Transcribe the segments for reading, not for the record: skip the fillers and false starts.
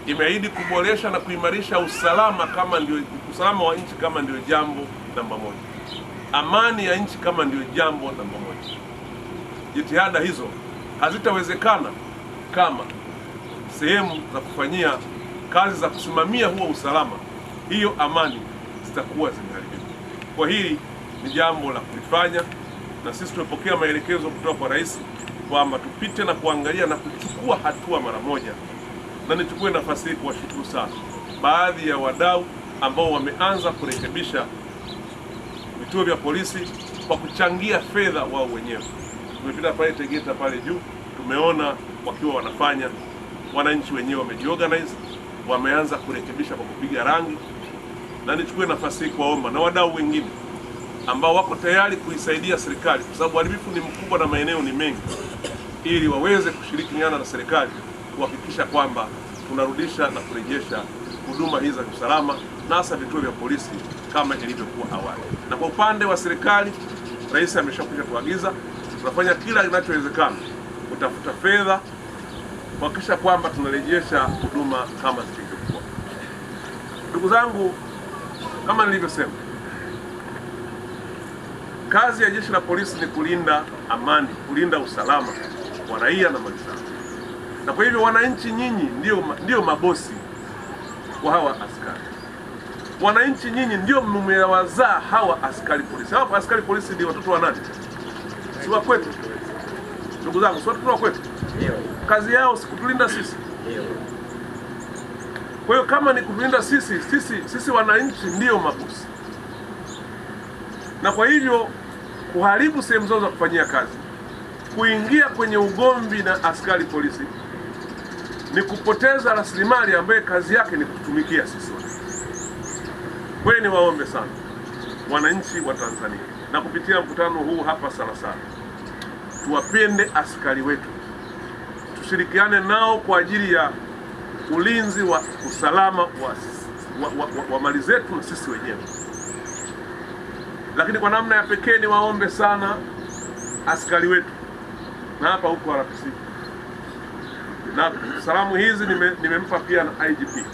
imeahidi kuboresha na kuimarisha usalama wa nchi kama ndio jambo namba moja, amani ya nchi kama ndio jambo namba moja. Jitihada hizo hazitawezekana kama sehemu za kufanyia kazi za kusimamia huo usalama, hiyo amani zitakuwa zimeharibika. Kwa hili ni jambo la kulifanya, na sisi tumepokea maelekezo kutoka kwa Rais kwamba tupite na kuangalia na kuchukua hatua mara moja. Na nichukue nafasi hii kuwashukuru sana baadhi ya wadau ambao wameanza kurekebisha vituo vya polisi kwa kuchangia fedha wao wenyewe. Tumepita pale Tegeta pale juu, tumeona wakiwa wanafanya, wananchi wenyewe wamejiorganize, wameanza kurekebisha kwa kupiga rangi. Na nichukue nafasi hii kuwaomba na wadau wengine ambao wako tayari kuisaidia serikali, kwa sababu uharibifu ni mkubwa na maeneo ni mengi, ili waweze kushirikiana na serikali kuhakikisha kwamba tunarudisha na kurejesha huduma hizi za usalama, na hasa vituo vya polisi kama ilivyokuwa awali. Na kwa upande wa serikali, Rais ameshakwisha tuagiza, tunafanya kila kinachowezekana kutafuta fedha kuhakikisha kwamba tunarejesha huduma kama zilivyokuwa. Ndugu zangu, kama nilivyosema, kazi ya jeshi la polisi ni kulinda amani, kulinda usalama wa raia na mali zao. Na kwa hivyo wananchi nyinyi ndio mabosi wa hawa askari. Wananchi nyinyi ndio mmewazaa hawa askari polisi. Hawa askari polisi ndio watoto wa nani? Si wa kwetu. Ndugu zangu, si watoto wa kwetu. Kazi yao si kutulinda sisi. Kwa hiyo kama ni kutulinda sisi wananchi ndio mabosi. Na kwa hivyo kuharibu sehemu zao za kufanyia kazi, kuingia kwenye ugomvi na askari polisi ni kupoteza rasilimali ambaye kazi yake ni kutumikia sisi. Kwa hiyo niwaombe sana wananchi wa Tanzania, na kupitia mkutano huu hapa Salasala, tuwapende askari wetu, tushirikiane nao kwa ajili ya ulinzi wa usalama wa mali zetu na sisi wenyewe. Lakini kwa namna ya pekee niwaombe sana askari wetu, na hapa huko RPC, na salamu hizi nimempa pia na IGP,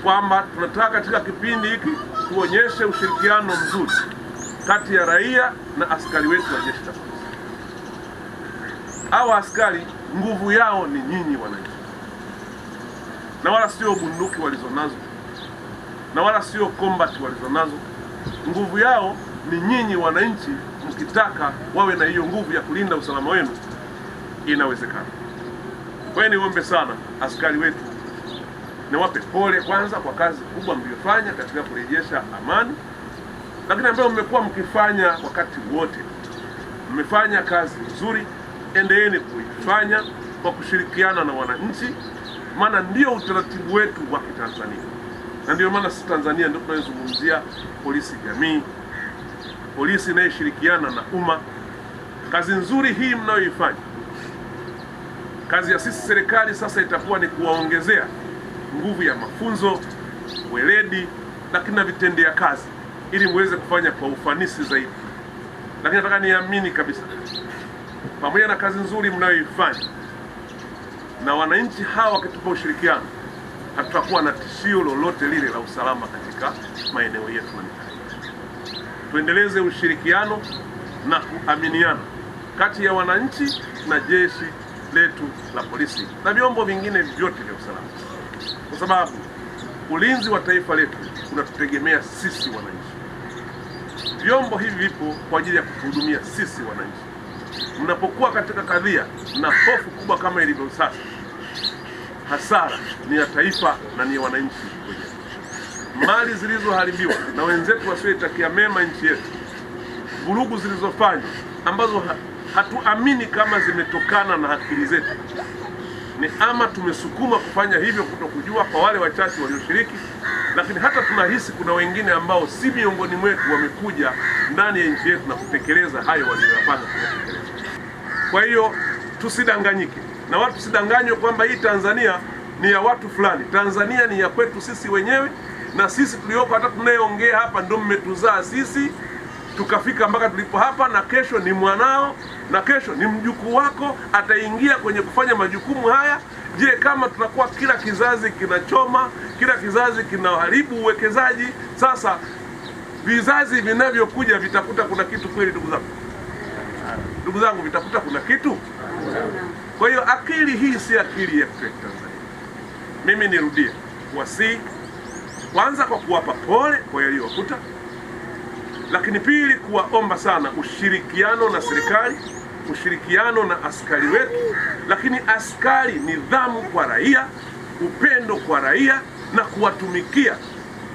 kwamba tunataka katika kipindi hiki tuonyeshe ushirikiano mzuri kati ya raia na askari wetu wa jeshi la polisi. Hawa askari nguvu yao ni nyinyi wananchi, na wala sio bunduki walizonazo, na wala sio combat walizonazo. Nguvu yao ni nyinyi wananchi. Mkitaka wawe na hiyo nguvu ya kulinda usalama wenu, inawezekana. Kwa hiyo niombe sana askari wetu, niwape pole kwanza kwa kazi kubwa mliyofanya katika kurejesha amani, lakini ambayo mmekuwa mkifanya wakati wote. Mmefanya kazi nzuri, endeleeni kuifanya kwa kushirikiana na wananchi, maana ndio utaratibu wetu wa Kitanzania. Na ndio maana sisi Tanzania ndio tunazungumzia polisi jamii, polisi inayeshirikiana na umma. Kazi nzuri hii mnayoifanya, kazi ya sisi serikali sasa itakuwa ni kuwaongezea nguvu ya mafunzo, weledi, lakini na vitendea kazi, ili muweze kufanya kwa ufanisi zaidi. Lakini nataka niamini kabisa, pamoja na kazi nzuri mnayoifanya, na wananchi hawa wakitupa ushirikiano, hatutakuwa na tishio lolote lile la usalama katika maeneo yetu. Tuendeleze ushirikiano na kuaminiana kati ya wananchi na jeshi letu la polisi na vyombo vingine vyote vya usalama, kwa sababu ulinzi wa taifa letu unatutegemea sisi wananchi. Vyombo hivi vipo kwa ajili ya kuhudumia sisi wananchi. Mnapokuwa katika kadhia na hofu kubwa kama ilivyo sasa, hasara ni ya taifa na ni ya wananchi wenyewe. Mali zilizoharibiwa na wenzetu wasioitakia mema nchi yetu, vurugu zilizofanywa ambazo hatuamini kama zimetokana na akili zetu, ni ama tumesukuma kufanya hivyo kutokujua kwa wale wachache walioshiriki, lakini hata tunahisi kuna wengine ambao si miongoni mwetu wamekuja ndani ya nchi yetu na kutekeleza hayo waliyopanga kutekeleza. Kwa hiyo tusidanganyike, na watu tusidanganywe kwamba hii Tanzania ni ya watu fulani. Tanzania ni ya kwetu sisi wenyewe, na sisi tulioko hata tunayeongea hapa ndio mmetuzaa sisi tukafika mpaka tulipo hapa, na kesho ni mwanao, na kesho ni mjukuu wako ataingia kwenye kufanya majukumu haya, Je, kama tunakuwa kila kizazi kinachoma, kila kizazi kinaharibu uwekezaji, sasa vizazi vinavyokuja vitakuta kuna kitu kweli? Ndugu zangu, vitakuta kuna kitu? Kwa hiyo akili hii si akili ya Tanzania. Mimi nirudie kuwasihi, kwanza kwa kuwapa pole kwa yaliyowakuta, lakini pili kuwaomba sana ushirikiano na serikali, ushirikiano na askari wetu, lakini askari nidhamu kwa raia, upendo kwa raia na kuwatumikia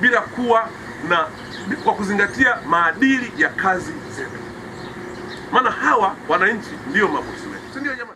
bila kuwa na, kwa kuzingatia maadili ya kazi zetu, maana hawa wananchi ndio mabosi wetu, si ndio jamani?